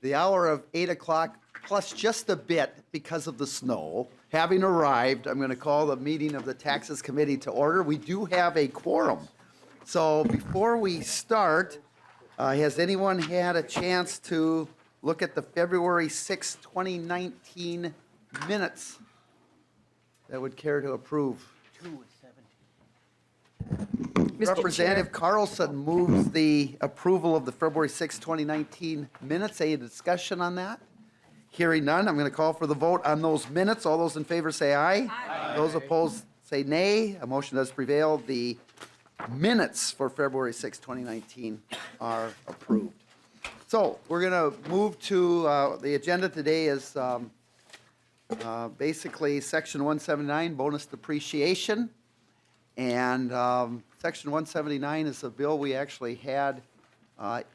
the hour of 8 o'clock plus just a bit because of the snow. Having arrived, I'm going to call the meeting of the Taxes Committee to order. We do have a quorum. So before we start, has anyone had a chance to look at the February 6, 2019 minutes that would care to approve? Representative Carlson moves the approval of the February 6, 2019 minutes. Any discussion on that? Hearing none, I'm going to call for the vote on those minutes. All those in favor say aye. Aye. Those opposed say nay. A motion does prevail. The minutes for February 6, 2019 are approved. So we're going to move to the agenda today is basically Section 179, bonus depreciation. And Section 179 is a bill we actually had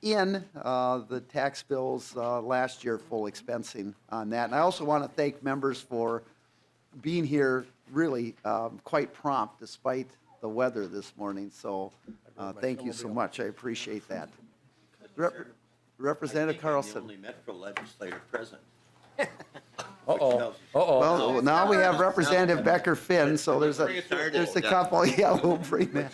in the tax bills last year, full expensing on that. And I also want to thank members for being here really quite prompt despite the weather this morning. So thank you so much. I appreciate that. Representative Carlson. I'm the only Metro legislator present. Well, now we have Representative Becker Finn, so there's a couple. Yeah, we'll bring that.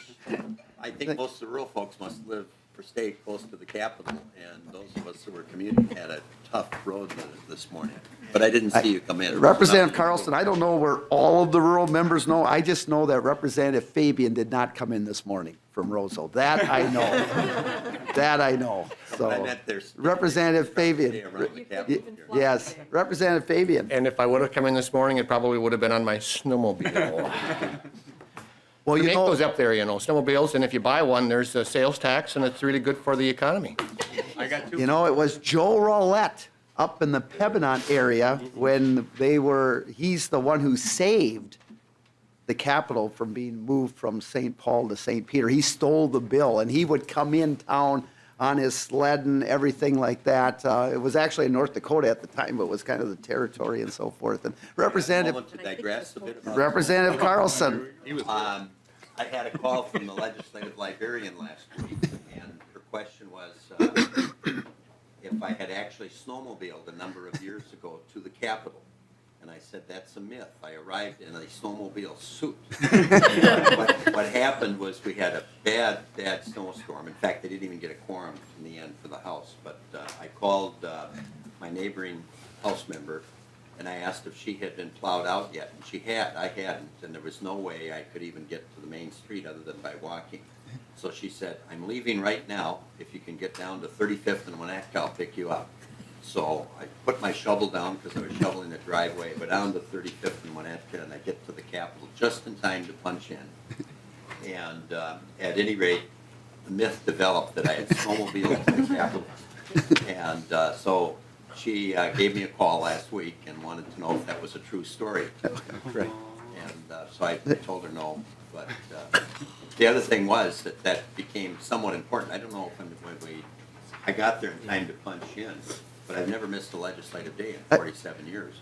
I think most of the rural folks must live or stay close to the Capitol, and those of us who were commuting had a tough road this morning. But I didn't see you come in. Representative Carlson, I don't know where all of the rural members know. I just know that Representative Fabian did not come in this morning from Roseau. That I know. That I know. So, Representative Fabian. Yes, Representative Fabian. And if I would have come in this morning, it probably would have been on my snowmobile. Well, you you make know, those up there, snowmobiles, and if you buy one, there's a sales tax, and it's really good for the economy. I got two. you know, it was Joe Roulette up in the Pebinant area when he's the one who saved the Capitol from being moved from St. Paul to St. Peter. He stole the bill, and he would come in town on his sled and everything like that. It was actually in North Dakota at the time, but it was kind of the territory and so forth. And Representative Carlson. I had a call from the legislative librarian last week, and her question was if I had actually snowmobiled a number of years ago to the Capitol. And I said, that's a myth. I arrived in a snowmobile suit. What happened was we had a bad snowstorm. In fact, they didn't even get a quorum in the end for the House. But I called my neighboring House member, and I asked if she had been plowed out yet. And she had. I hadn't. And there was no way I could even get to the main street other than by walking. So she said, I'm leaving right now. If you can get down to 35th and Winnetka, I'll pick you up. So I put my shovel down because I was shoveling the driveway, but down to 35th and Winnetka, and I get to the Capitol just in time to punch in. And at any rate, the myth developed that I had snowmobiled to the Capitol. And so she gave me a call last week and wanted to know if that was a true story. Right. And so I told her no. But the other thing was that became somewhat important. I don't know if I got there in time to punch in, but I've never missed a legislative day in 47 years.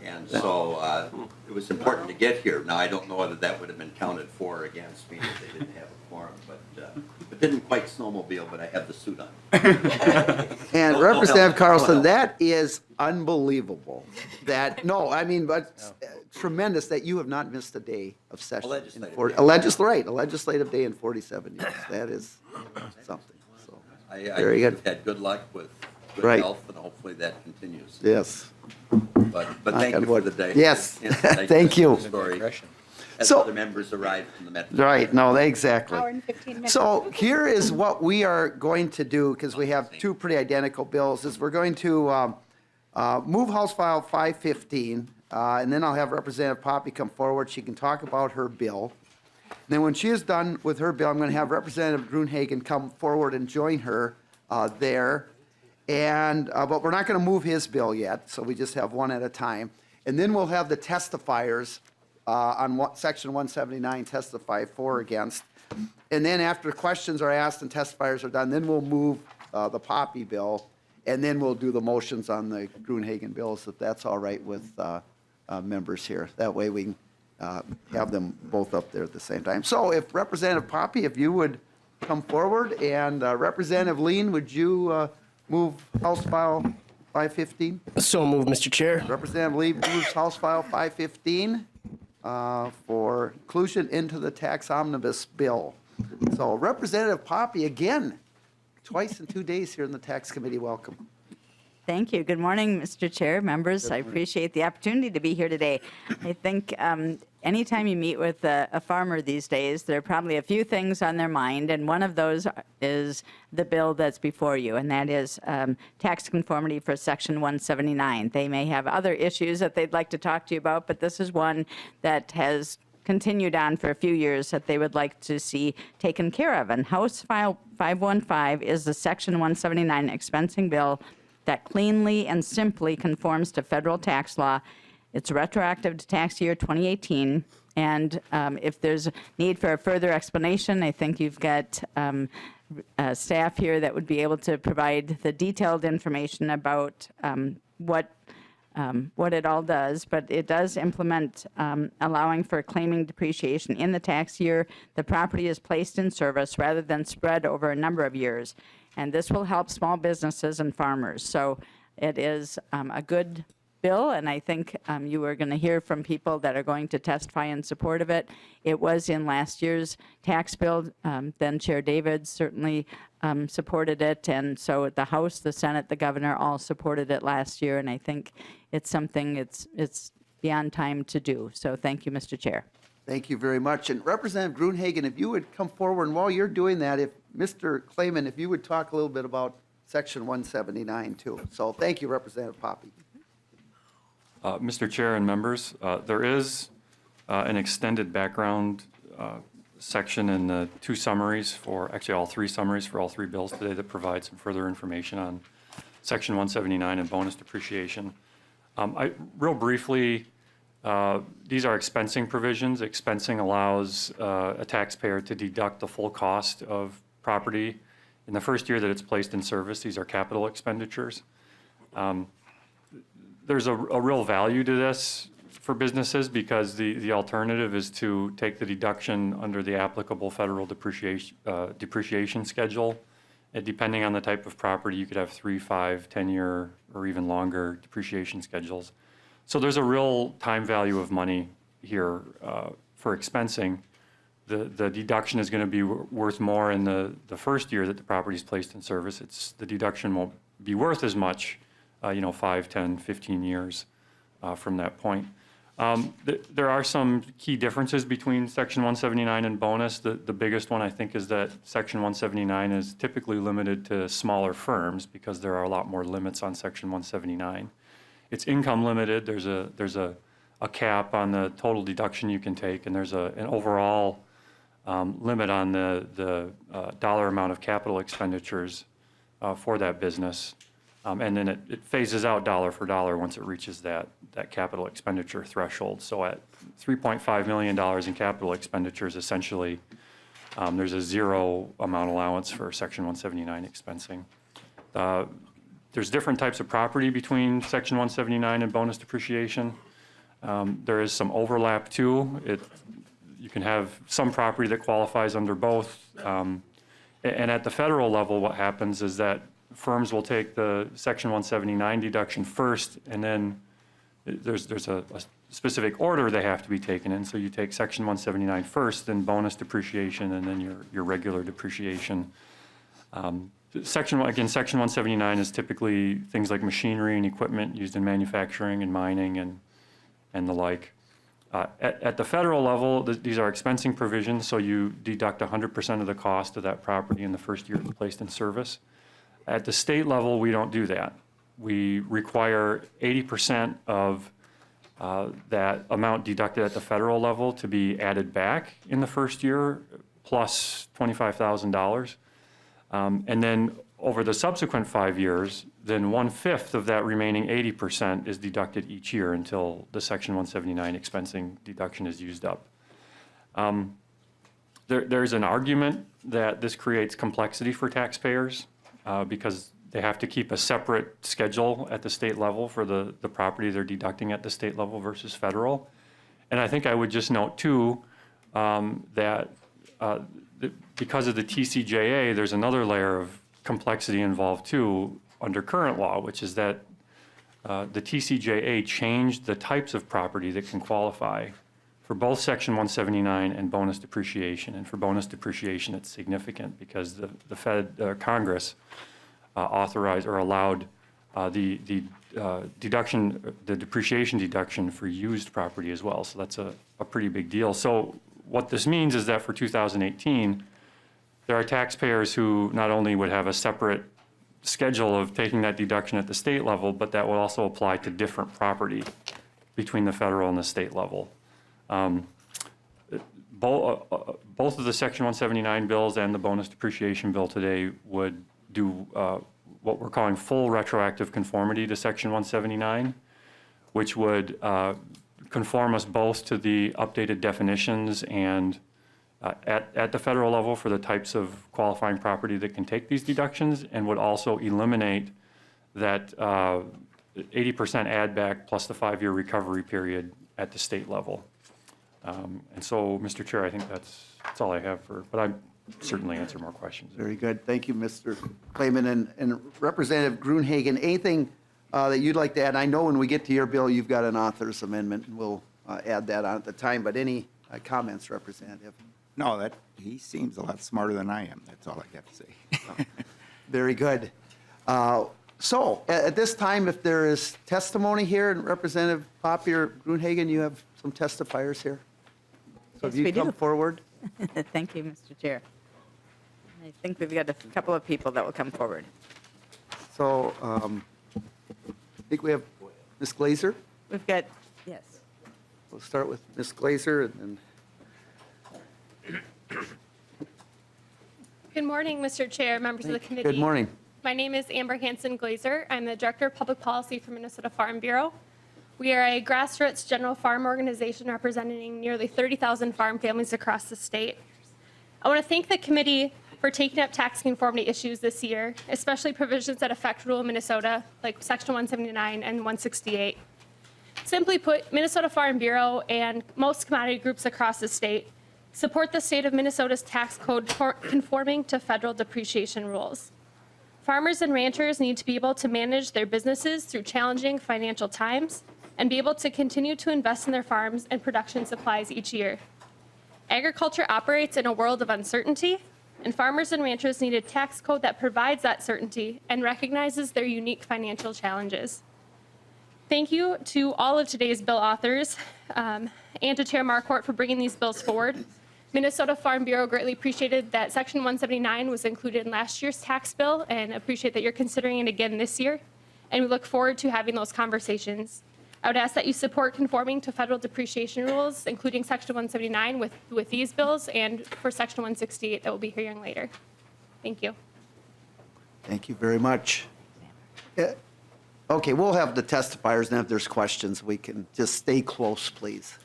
And so it was important to get here. Now, I don't know whether that would have been counted for or against me if they didn't have a quorum, but didn't quite snowmobile, but I have the suit on. And Representative Carlson, that is unbelievable. Tremendous that you have not missed a day of session. A legislative day in 47 years. That is something. So, very good. I've had good luck with Right. health, and hopefully that continues. Yes. But thank you for the day. Yes. Thank you. As So- other members arrive from the Metro. Right, no, exactly. Hour and 15 minutes. So here is what we are going to do, because we have two pretty identical bills, is we're going to move House File 515, and then I'll have Representative Poppe come forward. She can talk about her bill. And then when she is done with her bill, I'm going to have Representative Gruenhagen come forward and join her there. And but we're not going to move his bill yet, so we just have one at a time. And then we'll have the testifiers on Section 179 testify for or against. And then after questions are asked and testifiers are done, then we'll move the Poppe bill, and then we'll do the motions on the Gruenhagen bills, if that's all right with members here. That way we can have them both up there at the same time. So if Representative Poppe, if you would come forward, and Representative Lean, would you move House File 515? So moved, Mr. Chair. Representative Lee moves House File 515 for inclusion into the tax omnibus bill. So Representative Poppe, again, twice in 2 days here in the Tax Committee. Welcome. Thank you. Good morning, Mr. Chair, members. I appreciate the opportunity to be here today. I think anytime you meet with a farmer these days, there are probably a few things on their mind, and one of those is the bill that's before you, and that is tax conformity for Section 179. They may have other issues that they'd like to talk to you about, but this is one that has continued on for a few years that they would like to see taken care of. And House File 515 is the Section 179 expensing bill that cleanly and simply conforms to federal tax law. It's retroactive to tax year 2018. And if there's a need for a further explanation, I think you've got staff here that would be able to provide the detailed information about what it all does. But it does implement allowing for claiming depreciation in the tax year the property is placed in service rather than spread over a number of years. And this will help small businesses and farmers. So it is a good bill, and I think you are going to hear from people that are going to testify in support of it. It was in last year's tax bill. Then Chair David certainly supported it, and so the House, the Senate, the governor all supported it last year, and I think it's something it's beyond time to do. So thank you, Mr. Chair. Thank you very much. And Representative Gruenhagen, if you would come forward, and while you're doing that, if Mr. Clayman, if you would talk a little bit about Section 179 too. So thank you, Representative Poppe. Mr. Chair and members, there is an extended background section in the two summaries for, actually all three summaries for all three bills today that provide some further information on Section 179 and bonus depreciation. Real briefly, these are expensing provisions. Expensing allows a taxpayer to deduct the full cost of property in the first year that it's placed in service. These are capital expenditures. There's a real value to this for businesses because the alternative is to take the deduction under the applicable federal depreciation schedule. And depending on the type of property, you could have 3, 5, 10-year, or even longer depreciation schedules. So there's a real time value of money here for expensing. The deduction is going to be worth more in the first year that the property is placed in service. The deduction won't be worth as much, 5, 10, 15 years from that point. There are some key differences between Section 179 and bonus. The biggest one, I think, is that Section 179 is typically limited to smaller firms because there are a lot more limits on Section 179. It's income limited. There's a cap on the total deduction you can take, and there's an overall limit on the dollar amount of capital expenditures for that business. And then it phases out dollar for dollar once it reaches that capital expenditure threshold. So at $3.5 million in capital expenditures, essentially, there's a zero amount allowance for Section 179 expensing. There's different types of property between Section 179 and bonus depreciation. There is some overlap too. You can have some property that qualifies under both. And at the federal level, what happens is that firms will take the Section 179 deduction first, and then there's a specific order they have to be taken in. So you take Section 179 first, then bonus depreciation, and then your regular depreciation. Section 179 is typically things like machinery and equipment used in manufacturing and mining and the like. At the federal level, these are expensing provisions, so you deduct 100% of the cost of that property in the first year it's placed in service. At the state level, we don't do that. We require 80% of that amount deducted at the federal level to be added back in the first year, plus $25,000. And then over the subsequent 5 years, then 1/5 of that remaining 80% is deducted each year until the Section 179 expensing deduction is used up. There's an argument that this creates complexity for taxpayers because they have to keep a separate schedule at the state level for the property they're deducting at the state level versus federal. And I think I would just note too that because of the TCJA, there's another layer of complexity involved too under current law, which is that the TCJA changed the types of property that can qualify for both Section 179 and bonus depreciation. And for bonus depreciation, it's significant because the Congress authorized or allowed the deduction, the depreciation deduction for used property as well. So that's a pretty big deal. So what this means is that for 2018, there are taxpayers who not only would have a separate schedule of taking that deduction at the state level, but that will also apply to different property between the federal and the state level. Both of the Section 179 bills and the bonus depreciation bill today would do what we're calling full retroactive conformity to Section 179, which would conform us both to the updated definitions and at the federal level for the types of qualifying property that can take these deductions, and would also eliminate that 80% add back plus the 5-year recovery period at the state level. And so, Mr. Chair, I think that's all I have but I certainly answer more questions. Very good. Thank you, Mr. Clayman. And Representative Gruenhagen, anything that you'd like to add? I know when we get to your bill, you've got an author's amendment, and we'll add that on at the time, but any comments, Representative? No, he seems a lot smarter than I am. That's all I have to say. Very good. So at this time, if there is testimony here, and Representative Poppe or Gruenhagen, you have some testifiers here. So if Yes, we you come do. forward. Thank you, Mr. Chair. I think we've got a couple of people that will come forward. So I think we have Ms. Glazer. We've got, yes. We'll start with Ms. Glazer and then. Good morning, Mr. Chair, members of the committee. Good morning. My name is Amber Hansen Glazer. I'm the Director of Public Policy for Minnesota Farm Bureau. We are a grassroots general farm organization representing nearly 30,000 farm families across the state. I want to thank the committee for taking up tax conformity issues this year, especially provisions that affect rural Minnesota, like Section 179 and 168. Simply put, Minnesota Farm Bureau and most commodity groups across the state support the state of Minnesota's tax code conforming to federal depreciation rules. Farmers and ranchers need to be able to manage their businesses through challenging financial times and be able to continue to invest in their farms and production supplies each year. Agriculture operates in a world of uncertainty, and farmers and ranchers need a tax code that provides that certainty and recognizes their unique financial challenges. Thank you to all of today's bill authors and to Chair Marquart for bringing these bills forward. Minnesota Farm Bureau greatly appreciated that Section 179 was included in last year's tax bill and appreciate that you're considering it again this year. And we look forward to having those conversations. I would ask that you support conforming to federal depreciation rules, including Section 179 with these bills and for Section 168 that we'll be hearing later. Thank you. Thank you very much. Okay, we'll have the testifiers, and if there's questions, we can just stay close, please.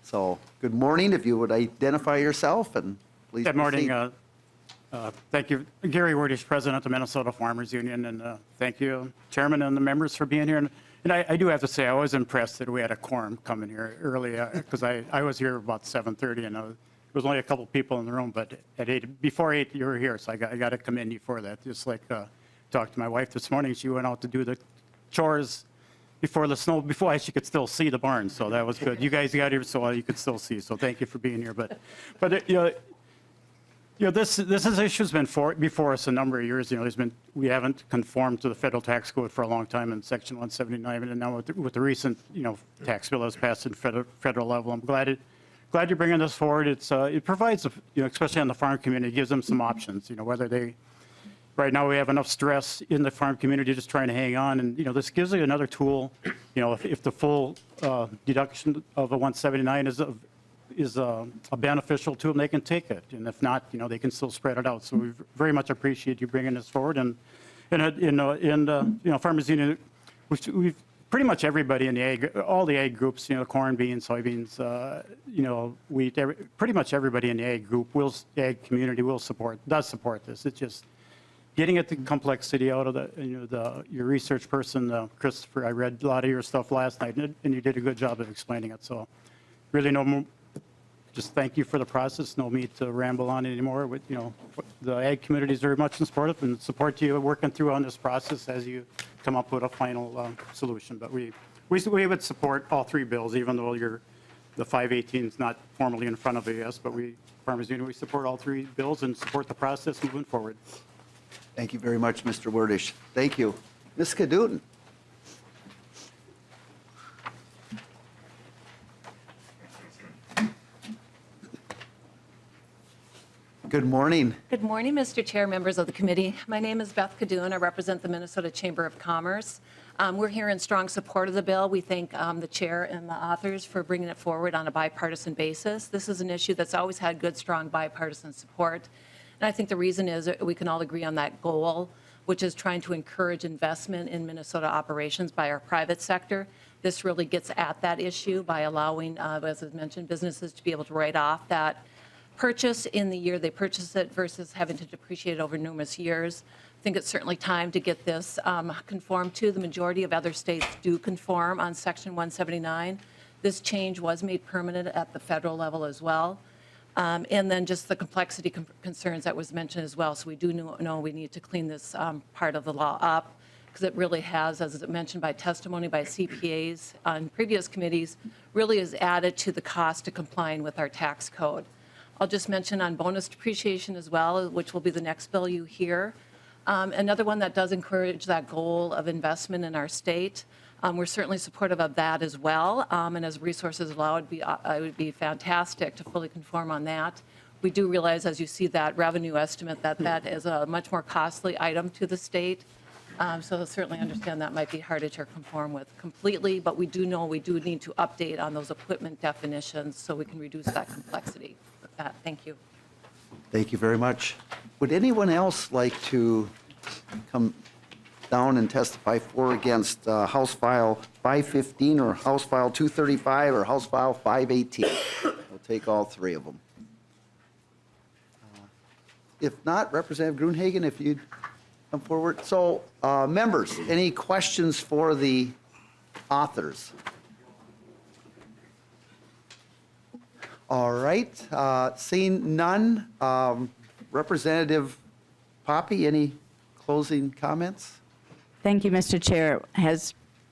So, good morning. If you would identify yourself and please Good morning. proceed. Thank you. Gary Wordish, President of the Minnesota Farmers Union, and thank you, Chairman and the members for being here. And I do have to say, I was impressed that we had a quorum coming here early, because I was here about 7:30, and there was only a couple people in the room, but at 8, before 8, you were here, so I got to commend you for that. Just like talked to my wife this morning, she went out to do the chores before the snow, before she could still see the barn, so that was good. You guys got here so you could still see, so thank you for being here. But this issue's been before us a number of years. We haven't conformed to the federal tax code for a long time in Section 179, and now with the recent tax bill that's passed at federal level, I'm glad you're bringing this forward. It provides especially on the farm community, it gives them some options. Whether they right now we have enough stress in the farm community just trying to hang on, and this gives you another tool. If the full deduction of a 179 is a beneficial to them, they can take it, and if not, they can still spread it out. So we very much appreciate you bringing this forward, and Farmers Union, we've pretty much everybody in the all the ag groups, corn, beans, soybeans, wheat, pretty much everybody in the ag group ag community does support this. It's just getting at the complexity out of your research person, Christopher. I read a lot of your stuff last night, and you did a good job of explaining it. So really just thank you for the process. No need to ramble on anymore with, the ag community is very much in support and support you working through on this process as you come up with a final solution. But we would support all three bills, even though the 518 is not formally in front of us, but Farmers Union, we support all three bills and support the process moving forward. Thank you very much, Mr. Wordish. Thank you. Ms. Kadutin. Good morning. Good morning, Mr. Chair, members of the committee. My name is Beth Kadoon. I represent the Minnesota Chamber of Commerce. We're here in strong support of the bill. We thank the chair and the authors for bringing it forward on a bipartisan basis. This is an issue that's always had good, strong bipartisan support. And I think the reason is that we can all agree on that goal, which is trying to encourage investment in Minnesota operations by our private sector. This really gets at that issue by allowing, as I mentioned, businesses to be able to write off that purchase in the year they purchase it versus having to depreciate it over numerous years. I think it's certainly time to get this conformed to. The majority of other states do conform on Section 179. This change was made permanent at the federal level as well. And then just the complexity concerns that was mentioned as well. So we do know we need to clean this part of the law up because it really has, as mentioned by testimony by CPAs on previous committees, really is added to the cost of complying with our tax code. I'll just mention on bonus depreciation as well, which will be the next bill you hear. Another one that does encourage that goal of investment in our state. We're certainly supportive of that as well. And as resources allow, it would be fantastic to fully conform on that. We do realize, as you see that revenue estimate, that is a much more costly item to the state. So I certainly understand that might be harder to conform with completely, but we do know we do need to update on those equipment definitions so we can reduce that complexity. With that, thank you. Thank you very much. Would anyone else like to come down and testify for or against House File 515 or House File 235 or House File 518? We'll take all three of them. If not, Representative Gruenhagen, if you'd come forward. So, members, any questions for the authors? All right, seeing none, Representative Poppe, any closing comments? Thank you, Mr. Chair.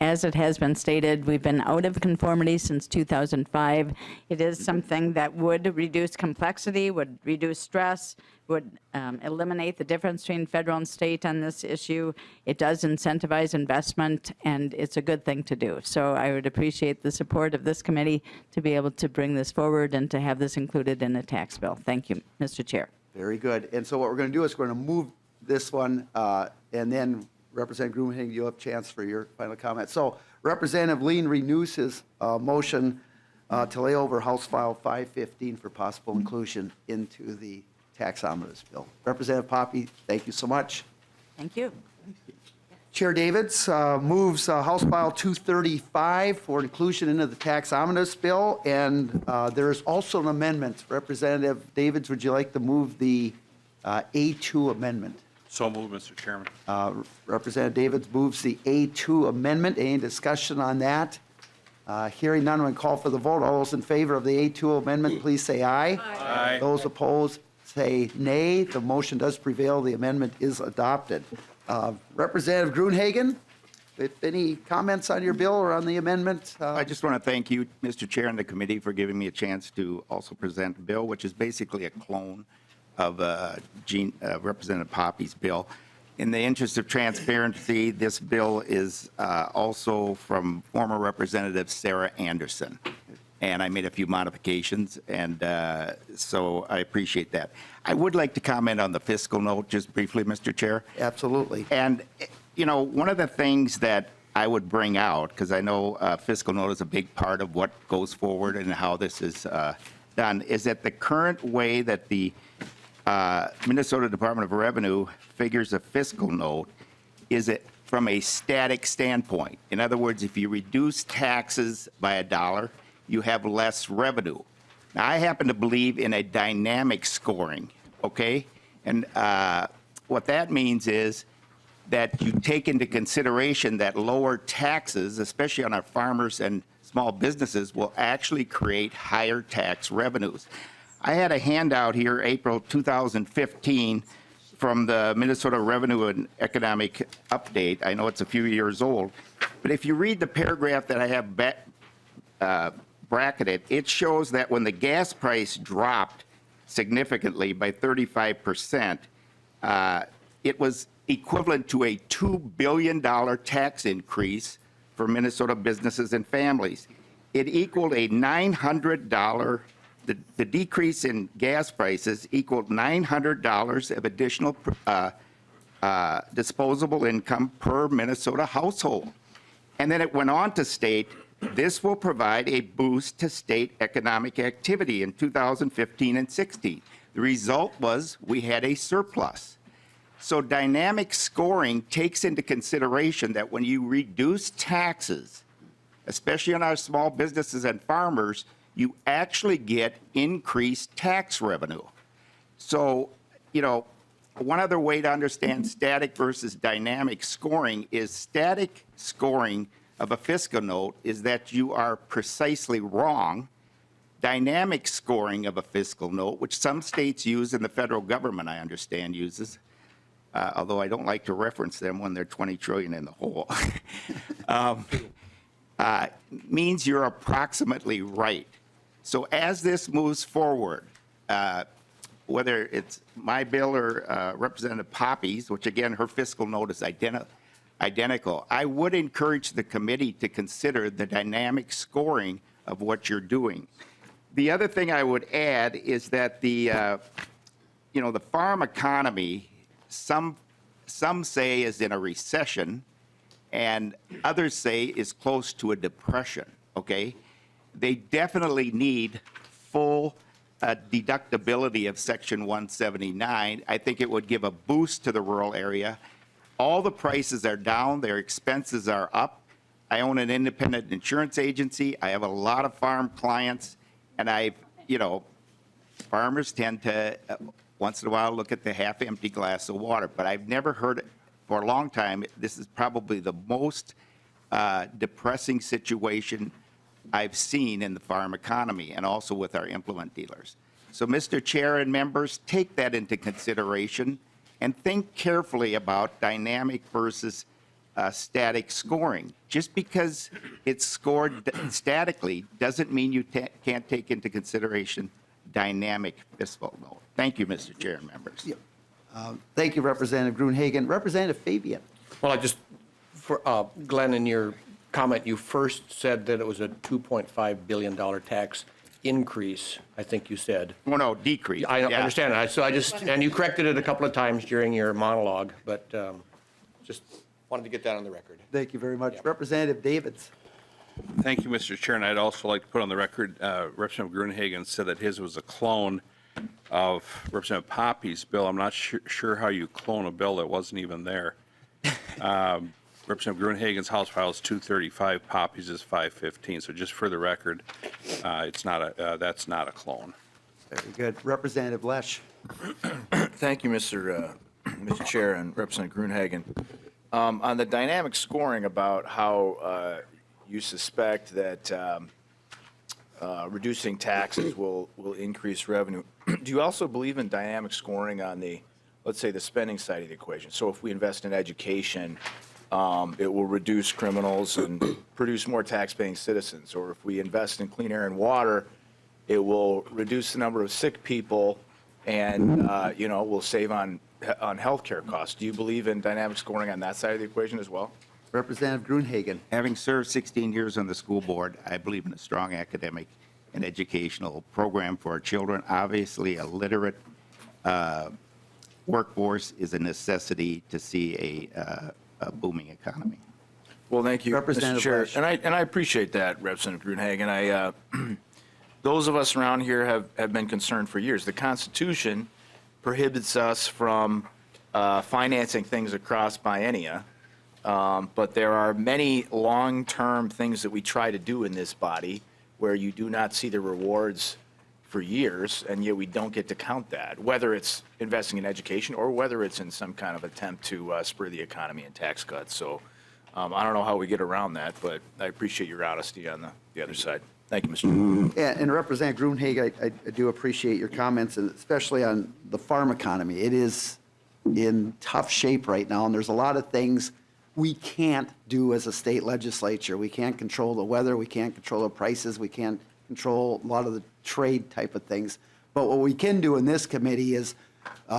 As it has been stated, we've been out of conformity since 2005. It is something that would reduce complexity, would reduce stress, would eliminate the difference between federal and state on this issue. It does incentivize investment, and it's a good thing to do. So I would appreciate the support of this committee to be able to bring this forward and to have this included in the tax bill. Thank you, Mr. Chair. Very good. And so what we're going to do is we're going to move this one, and then Representative Gruenhagen, you'll have a chance for your final comment. So Representative Lean renews his motion to lay over House File 515 for possible inclusion into the tax omnibus bill. Representative Poppe, thank you so much. Thank you. Chair Davids moves House File 235 for inclusion into the tax omnibus bill, and there is also an amendment. Representative Davids, would you like to move the A2 amendment? So moved, Mr. Chairman. Representative Davids moves the A2 amendment. Any discussion on that? Hearing none, when call for the vote, all those in favor of the A2 amendment, please say aye. Aye. Those opposed, say nay. The motion does prevail. The amendment is adopted. Representative Gruenhagen, with any comments on your bill or on the amendment? I just want to thank you, Mr. Chair, and the committee for giving me a chance to also present a bill, which is basically a clone of Representative Poppe's bill. In the interest of transparency, this bill is also from former Representative Sarah Anderson, and I made a few modifications, and so I appreciate that. I would like to comment on the fiscal note just briefly, Mr. Chair. Absolutely. And, you know, one of the things that I would bring out, because I know fiscal note is a big part of what goes forward and how this is done, is that the current way that the Minnesota Department of Revenue figures a fiscal note is it from a static standpoint. In other words, if you reduce taxes by $1, you have less revenue. Now, I happen to believe in a dynamic scoring, okay? And what that means is that you take into consideration that lower taxes, especially on our farmers and small businesses, will actually create higher tax revenues. I had a handout here, April 2015, from the Minnesota Revenue and Economic Update. I know it's a few years old, but if you read the paragraph that I have bracketed, it shows that when the gas price dropped significantly by 35%, it was equivalent to a $2 billion tax increase for Minnesota businesses and families. It equaled a $900, the decrease in gas prices equaled $900 of additional disposable income per Minnesota household. And then it went on to state, this will provide a boost to state economic activity in 2015 and 16. The result was we had a surplus. So dynamic scoring takes into consideration that when you reduce taxes, especially on our small businesses and farmers, you actually get increased tax revenue. So, you know, one other way to understand static versus dynamic scoring is static scoring of a fiscal note is that you are precisely wrong. Dynamic scoring of a fiscal note, which some states use and the federal government, I understand, uses, although I don't like to reference them when they're 20 trillion in the hole, means you're approximately right. So as this moves forward, whether it's my bill or Representative Poppe's, which again, her fiscal note is identical, I would encourage the committee to consider the dynamic scoring of what you're doing. The other thing I would add is that the farm economy, some say is in a recession, and others say is close to a depression, okay? They definitely need full deductibility of Section 179. I think it would give a boost to the rural area. All the prices are down, their expenses are up. I own an independent insurance agency. I have a lot of farm clients, and farmers tend to once in a while look at the half-empty glass of water, but I've never heard it for a long time. This is probably the most depressing situation I've seen in the farm economy and also with our implement dealers. So, Mr. Chair and members, take that into consideration and think carefully about dynamic versus static scoring. Just because it's scored statically doesn't mean you can't take into consideration dynamic fiscal note. Thank you, Mr. Chair and members. Thank you, Representative Gruenhagen. Representative Fabian. Well, Glenn, in your comment, you first said that it was a $2.5 billion tax increase, I think you said. Well, no, decrease. I understand that. So and you corrected it a couple of times during your monologue, but just wanted to get that on the record. Thank you very much. Representative Davids. Thank you, Mr. Chair, and I'd also like to put on the record, Representative Gruenhagen said that his was a clone of Representative Poppe's bill. I'm not sure how you clone a bill that wasn't even there. Representative Gruenhagen's House file is 235, Poppe's is 515. So just for the record, that's not a clone. Very good. Representative Lesh. Thank you, Mr. Chair and Representative Gruenhagen. On the dynamic scoring about how you suspect that reducing taxes will increase revenue, do you also believe in dynamic scoring on the, let's say, the spending side of the equation? So if we invest in education, it will reduce criminals and produce more tax-paying citizens. Or if we invest in clean air and water, it will reduce the number of sick people and, will save on healthcare costs. Do you believe in dynamic scoring on that side of the equation as well? Representative Gruenhagen. Having served 16 years on the school board, I believe in a strong academic and educational program for our children. Obviously, a literate workforce is a necessity to see a booming economy. Well, thank you, Representative Mr. Chair. Lesh. And I appreciate that, Representative Gruenhagen. Those of us around here have been concerned for years. The Constitution prohibits us from financing things across biennia, but there are many long-term things that we try to do in this body where you do not see the rewards for years, and yet we don't get to count that, whether it's investing in education or whether it's in some kind of attempt to spur the economy and tax cuts. So I don't know how we get around that, but I appreciate your honesty on the other side. Thank you, Mr. Chair. And Representative Gruenhagen, I do appreciate your comments, and especially on the farm economy. It is in tough shape right now, and there's a lot of things we can't do as a state legislature. We can't control the weather, we can't control the prices, we can't control a lot of the trade type of things. But what we can do in this committee is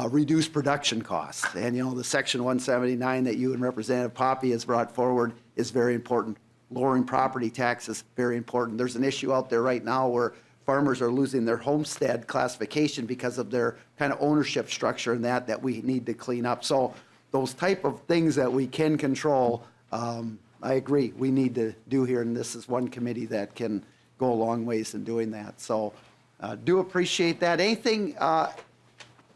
reduce production costs. And, you know, the Section 179 that you and Representative Poppe has brought forward is very important. Lowering property taxes, very important. There's an issue out there right now where farmers are losing their homestead classification because of their kind of ownership structure and that we need to clean up. So those type of things that we can control, I agree, we need to do here, and this is one committee that can go a long ways in doing that. So do appreciate that. Anything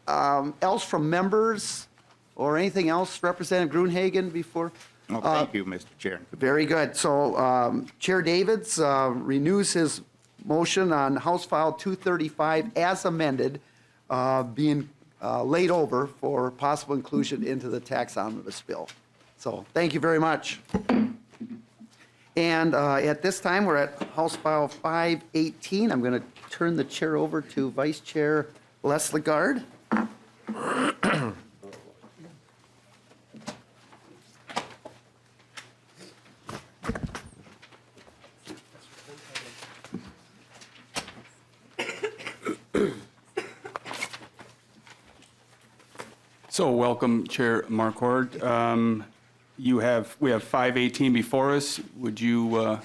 else from members or anything else, Representative Gruenhagen, before? Oh, thank you, Mr. Chair. Very good. So Chair Davids renews his motion on House File 235 as amended, being laid over for possible inclusion into the tax omnibus bill. So thank you very much. And at this time, we're at House File 518. I'm going to turn the chair over to Vice Chair Les Lagarde. So welcome, Chair Marquart. We have 518 before us. Would you want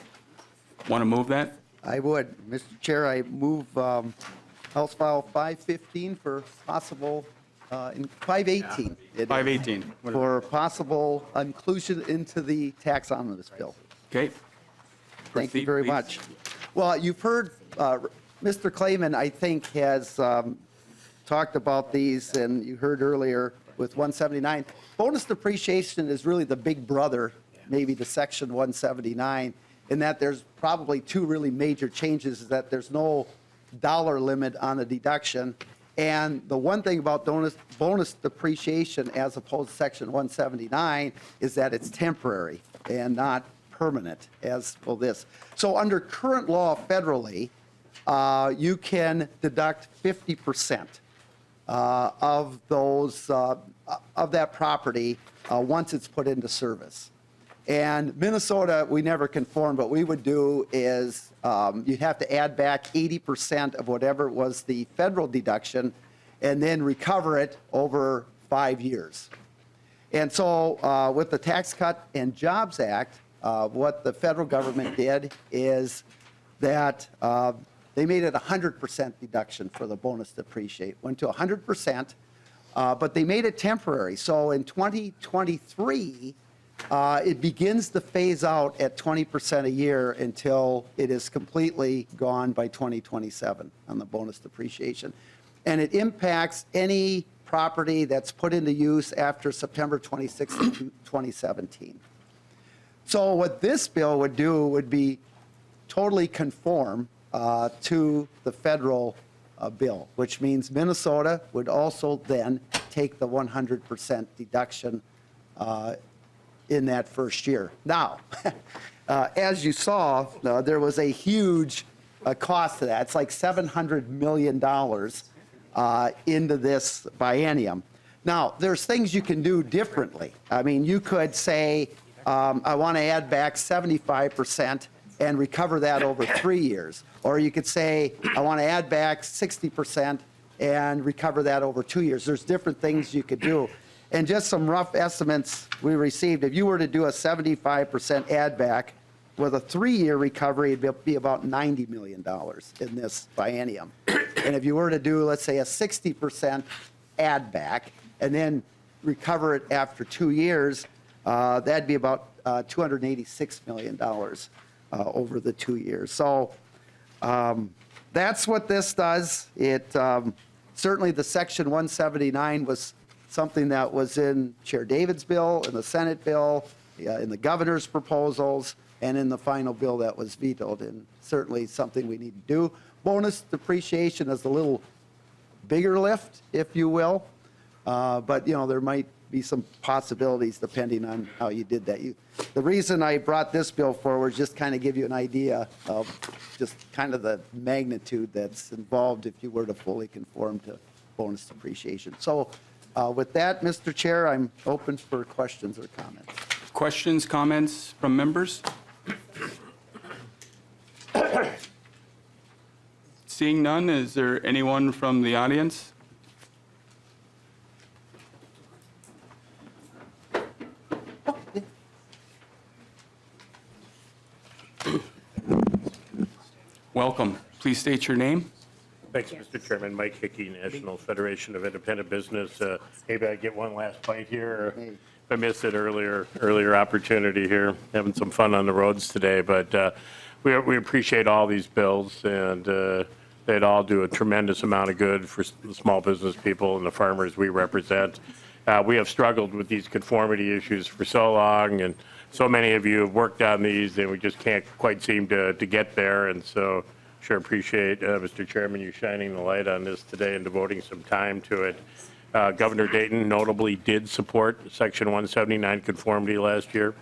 to move that? I would. Mr. Chair, I move House File 515 for possible, 518. it is, 518. For possible inclusion into the tax omnibus bill. Okay. Thank you Proceed, very please. much. Well, you've heard, Mr. Clayman, I think, has talked about these, and you heard earlier with 179. Bonus depreciation is really the big brother, maybe to Section 179, in that there's probably two really major changes, is that there's no dollar limit on the deduction. And the one thing about bonus depreciation as opposed to Section 179 is that it's temporary and not permanent as for this. So under current law federally, you can deduct 50% of those of that property once it's put into service. And Minnesota, we never conform. What we would do is you'd have to add back 80% of whatever was the federal deduction and then recover it over 5 years. And so with the Tax Cut and Jobs Act, what the federal government did is that they made it 100% deduction for the bonus depreciate. Went to 100%, but they made it temporary. So in 2023, it begins to phase out at 20% a year until it is completely gone by 2027 on the bonus depreciation. And it impacts any property that's put into use after September 26, 2017. So what this bill would do would be totally conform to the federal bill, which means Minnesota would also then take the 100% deduction in that first year. Now, as you saw, there was a huge cost to that. It's like $700 million into this biennium. Now, there's things you can do differently. I mean, you could say, I want to add back 75% and recover that over 3 years. Or you could say, I want to add back 60% and recover that over 2 years. There's different things you could do. And just some rough estimates we received, if you were to do a 75% add back with a 3-year recovery, it'd be about $90 million in this biennium. And if you were to do, let's say, a 60% add back and then recover it after 2 years, that'd be about $286 million over the 2 years. So that's what this does. It certainly the Section 179 was something that was in Chair David's bill, in the Senate bill, in the governor's proposals, and in the final bill that was vetoed, and certainly something we need to do. Bonus depreciation is a little bigger lift, if you will, but you know there might be some possibilities depending on how you did that. The reason I brought this bill forward is just kind of give you an idea of just kind of the magnitude that's involved if you were to fully conform to bonus depreciation. So With that, Mr. Chair, I'm open for questions or comments. Questions, comments from members? Seeing none, is there anyone from the audience? Welcome. Please state your name. Thanks, Mr. Chairman. Mike Hickey, National Federation of Independent Business. Maybe I get one last bite here. If I missed it earlier opportunity here, having some fun on the roads today. But we appreciate all these bills, and they'd all do a tremendous amount of good for the small business people and the farmers we represent. We have struggled with these conformity issues for so long, and so many of you have worked on these, and we just can't quite seem to get there. And so sure appreciate, Mr. Chairman, you shining the light on this today and devoting some time to it. Governor Dayton notably did support Section 179 conformity last year,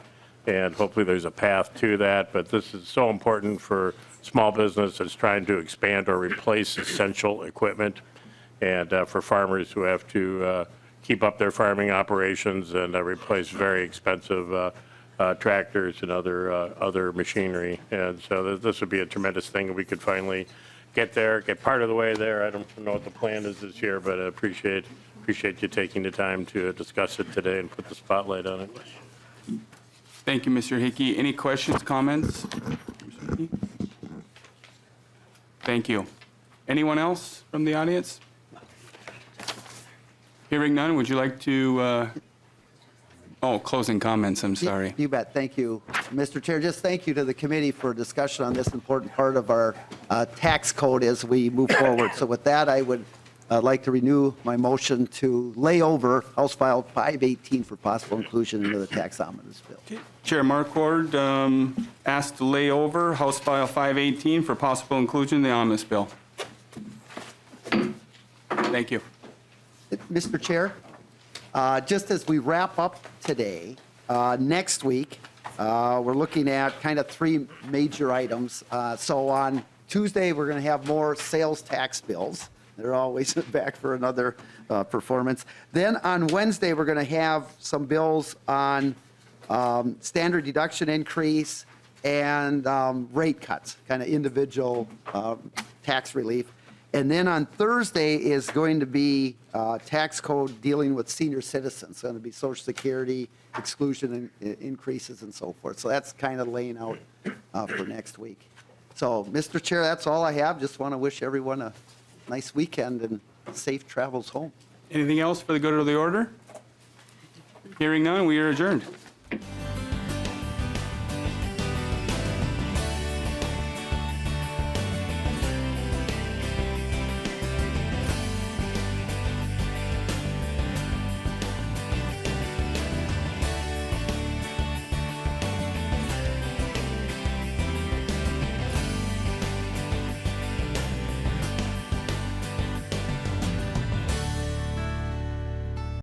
and hopefully there's a path to that. But this is so important for small business that's trying to expand or replace essential equipment, and for farmers who have to keep up their farming operations and replace very expensive tractors and other machinery. And so this would be a tremendous thing if we could finally get there, get part of the way there. I don't know what the plan is this year, but I appreciate you taking the time to discuss it today and put the spotlight on it. Thank you, Mr. Hickey. Any questions, comments? Thank you. Anyone else from the audience? Hearing none, would you like to, closing comments, I'm sorry. You bet. Thank you, Mr. Chair. Just thank you to the committee for discussion on this important part of our tax code as we move forward. So with that, I would like to renew my motion to lay over House File 518 for possible inclusion into the tax omnibus bill. Chair Marquart asked to lay over House File 518 for possible inclusion in the omnibus bill. Thank you. Mr. Chair, just as we wrap up today, next week, we're looking at kind of three major items. So on Tuesday, we're going to have more sales tax bills. They're always back for another performance. Then on Wednesday, we're going to have some bills on standard deduction increase and rate cuts, kind of individual tax relief. And then on Thursday is going to be tax code dealing with senior citizens. It's going to be Social Security exclusion and increases and so forth. So that's kind of laying out for next week. So, Mr. Chair, that's all I have. Just want to wish everyone a nice weekend and safe travels home. Anything else for the good of the order? Hearing none, we are adjourned.